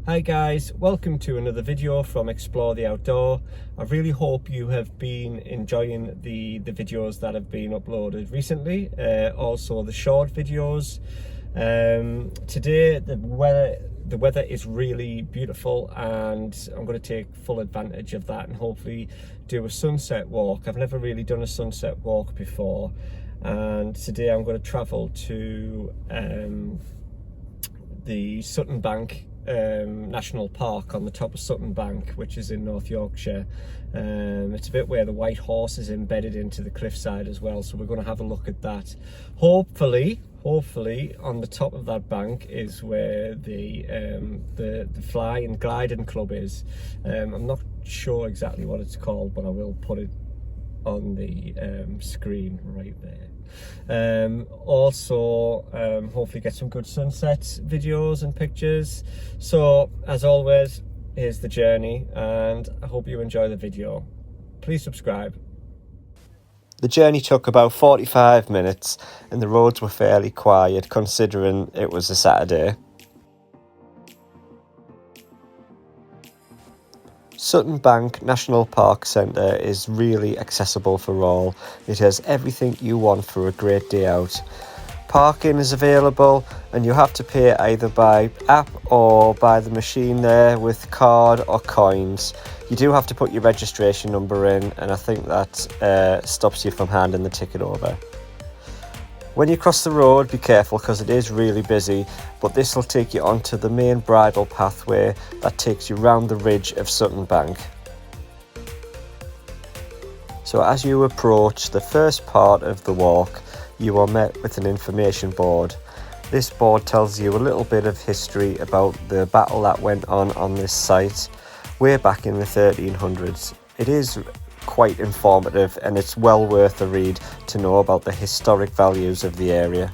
Hi guys, welcome to another video from Explore the Outdoor. I really hope you have been enjoying the videos that have been uploaded recently, also the short videos. Today the weather is really beautiful and I'm going to take full advantage of that and hopefully do a sunset walk. I've never really done a sunset walk before, and today I'm going to travel to the Sutton Bank National Park on the top of Sutton Bank, which is in North Yorkshire. It's a bit where the White Horse is embedded into the cliffside as well, so we're going to have a look at that. Hopefully on the top of that bank is where the Fly and Gliding Club is. I'm not sure exactly what it's called, but I will put it on the screen right there. Hopefully get some good sunset videos and pictures. So as always, here's the journey and I hope you enjoy the video. Please subscribe. The journey took about 45 minutes and the roads were fairly quiet considering it was a Saturday. Sutton Bank National Park Centre is really accessible for all. It has everything you want for a great day out. Parking is available and you have to pay either by app or by the machine there with card or coins. You do have to put your registration number in, and I think that stops you from handing the ticket over. When you cross the road, be careful because it is really busy, but this will take you onto the main bridle pathway that takes you round the ridge of Sutton Bank. So as you approach the first part of the walk, you are met with an information board. This board tells you a little bit of history about the battle that went on this site way back in the 1300s. It is quite informative and it's well worth a read to know about the historic values of the area.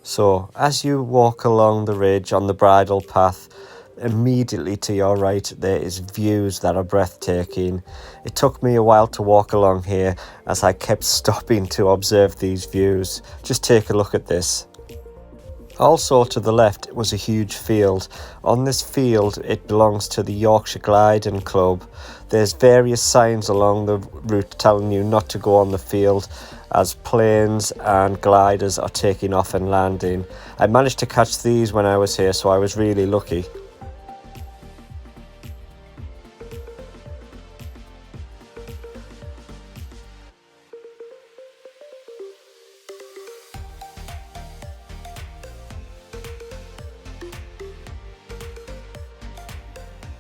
So as you walk along the ridge on the bridle path, immediately to your right there is views that are breathtaking. It took me a while to walk along here as I kept stopping to observe these views. Just take a look at this. Also to the left was a huge field. On this field it belongs to the Yorkshire Gliding Club. There's various signs along the route telling you not to go on the field as planes and gliders are taking off and landing. I managed to catch these when I was here, so I was really lucky.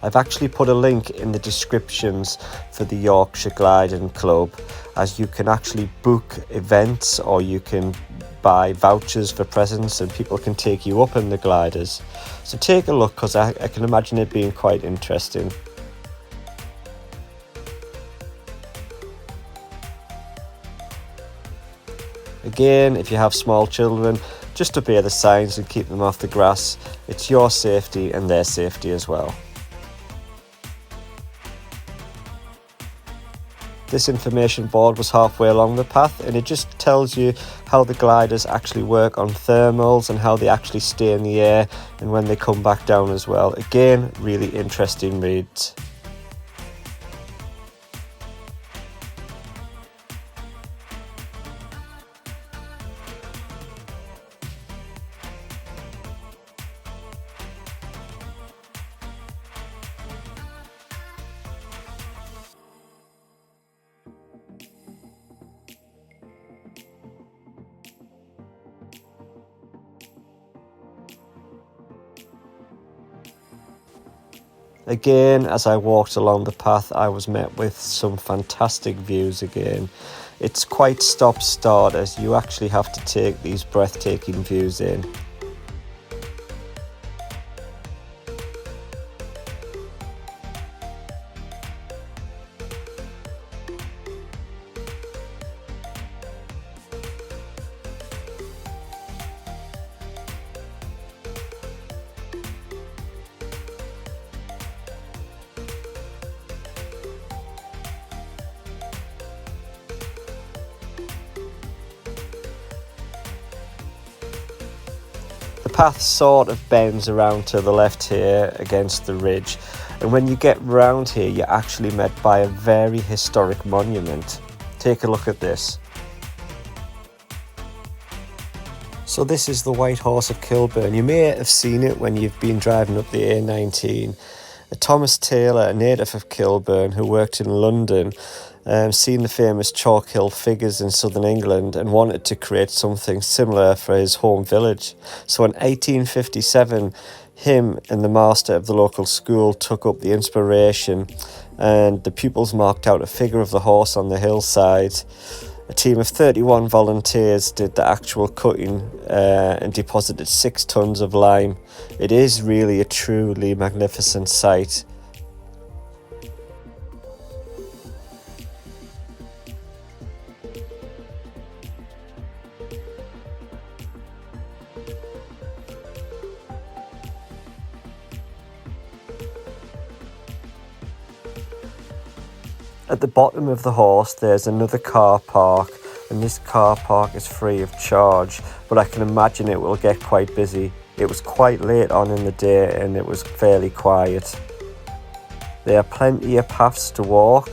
I've actually put a link in the descriptions for the Yorkshire Gliding Club, as you can actually book events or you can buy vouchers for presents and people can take you up in the gliders. So take a look because I can imagine it being quite interesting. Again, if you have small children, just obey the signs and keep them off the grass. It's your safety and their safety as well. This information board was halfway along the path and it just tells you how the gliders actually work on thermals and how they actually stay in the air and when they come back down as well. Again, really interesting reads. Again, as I walked along the path, I was met with some fantastic views again. It's quite stop-start as you actually have to take these breathtaking views in. path sort of bends around to the left here against the ridge, and when you get round here you're actually met by a very historic monument. Take a look at this. So this is the White Horse of Kilburn. You may have seen it when you've been driving up the A19. Thomas Taylor, a native of Kilburn who worked in London, seen the famous chalk hill figures in southern England and wanted to create something similar for his home village. So in 1857, him and the master of the local school took up the inspiration, and the pupils marked out a figure of the horse on the hillside. A team of 31 volunteers did the actual cutting and deposited 6 tons of lime. It is really a truly magnificent sight. At the bottom of the horse there's another car park, and this car park is free of charge, but I can imagine it will get quite busy. It was quite late on in the day and it was fairly quiet. There are plenty of paths to walk,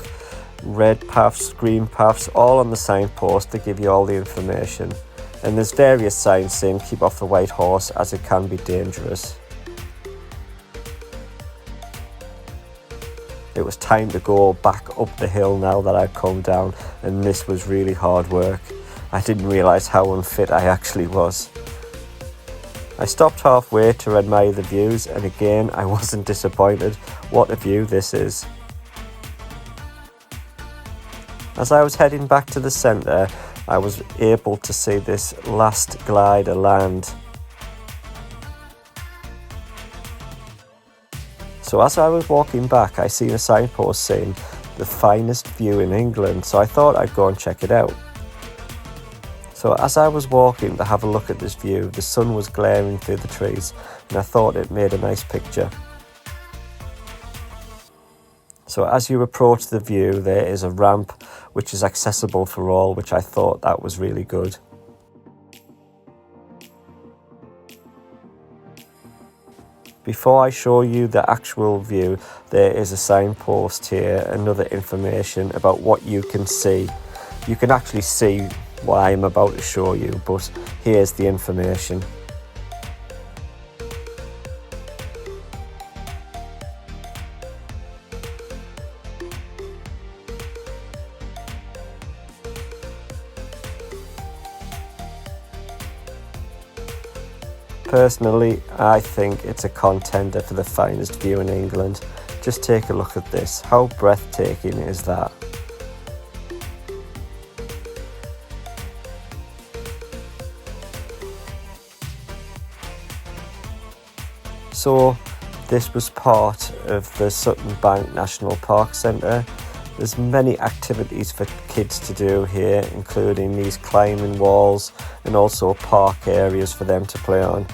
red paths, green paths, all on the signpost to give you all the information. And there's various signs saying keep off the white horse as it can be dangerous. It was time to go back up the hill now that I'd come down, and this was really hard work. I didn't realise how unfit I actually was. I stopped halfway to admire the views, and again I wasn't disappointed. What a view this is. As I was heading back to the centre, I was able to see this last glider land. So as I was walking back, I seen a signpost saying the finest view in England, so I thought I'd go and check it out. So as I was walking to have a look at this view, the sun was glaring through the trees and I thought it made a nice picture. So as you approach the view, there is a ramp which is accessible for all, which I thought that was really good. Before I show you the actual view, there is a signpost here, another information about what you can see. You can actually see what I am about to show you, but here's the information. Personally, I think it's a contender for the finest view in England. Just take a look at this. How breathtaking is that? So, this was part of the Sutton Bank National Park Centre. There's many activities for kids to do here, including these climbing walls and also park areas for them to play on.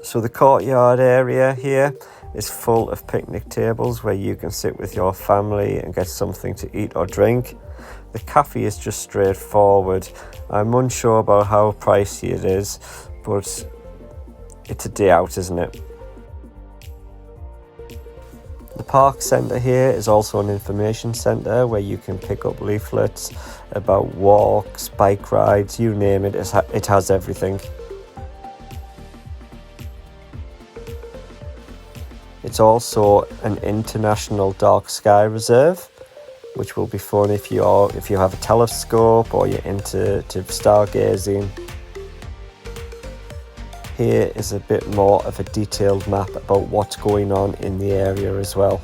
So the courtyard area here is full of picnic tables where you can sit with your family and get something to eat or drink. The cafe is just straightforward. I'm unsure about how pricey it is, but it's a day out, isn't it? The park centre here is also an information centre where you can pick up leaflets about walks, bike rides, you name it, it has everything. It's also an international dark sky reserve, which will be fun if you have a telescope or you're into stargazing. Here is a bit more of a detailed map about what's going on in the area as well.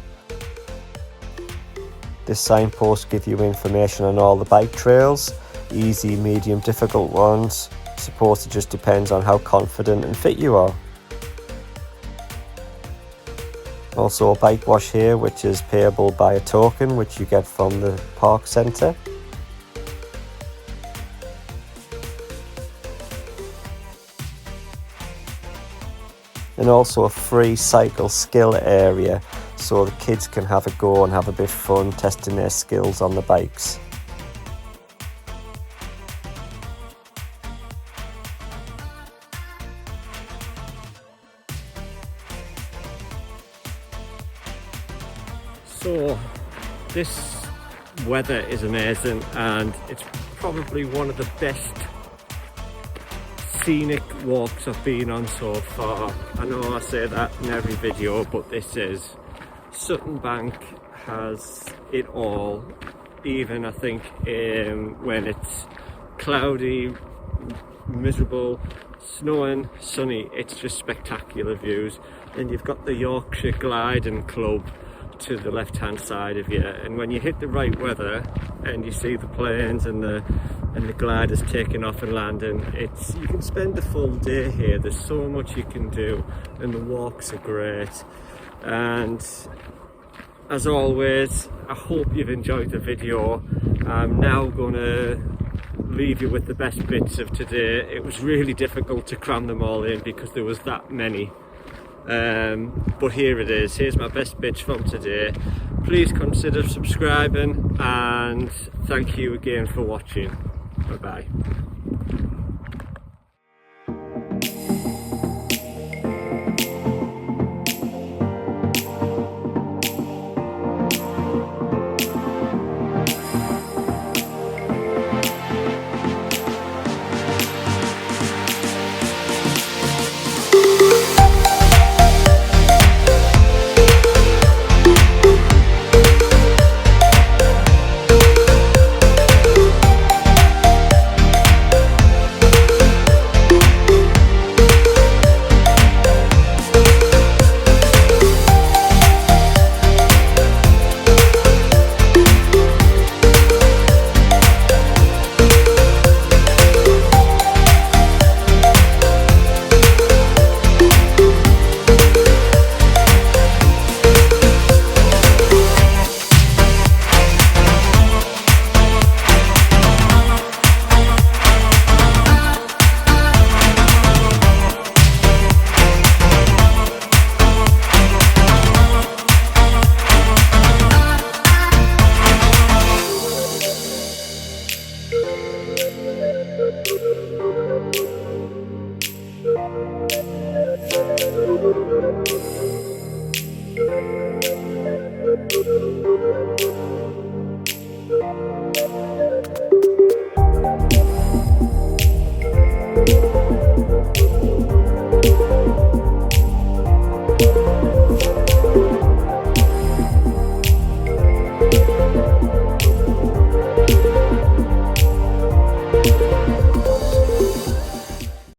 This signpost gives you information on all the bike trails, easy, medium, difficult ones. I suppose it just depends on how confident and fit you are. Also a bike wash here, which is payable by a token which you get from the park centre. and also a free cycle skill area so the kids can have a go and have a bit of fun testing their skills on the bikes. So this weather is amazing, and it's probably one of the best scenic walks I've been on so far. I know I say that in every video, but this is Sutton Bank has it all. Even I think when it's cloudy, miserable, snowing, sunny, it's just spectacular views. And you've got the Yorkshire Gliding Club to the left hand side of you, and when you hit the right weather and you see the planes and the gliders taking off and landing, you can spend the full day here. There's so much you can do, and the walks are great. And as always, I hope you've enjoyed the video. I'm now gonna leave you with the best bits of today. It was really difficult to cram them all in because there was that many. But here it is. Here's my best bits from today. Please consider subscribing, and thank you again for watching. Bye bye. Thank you.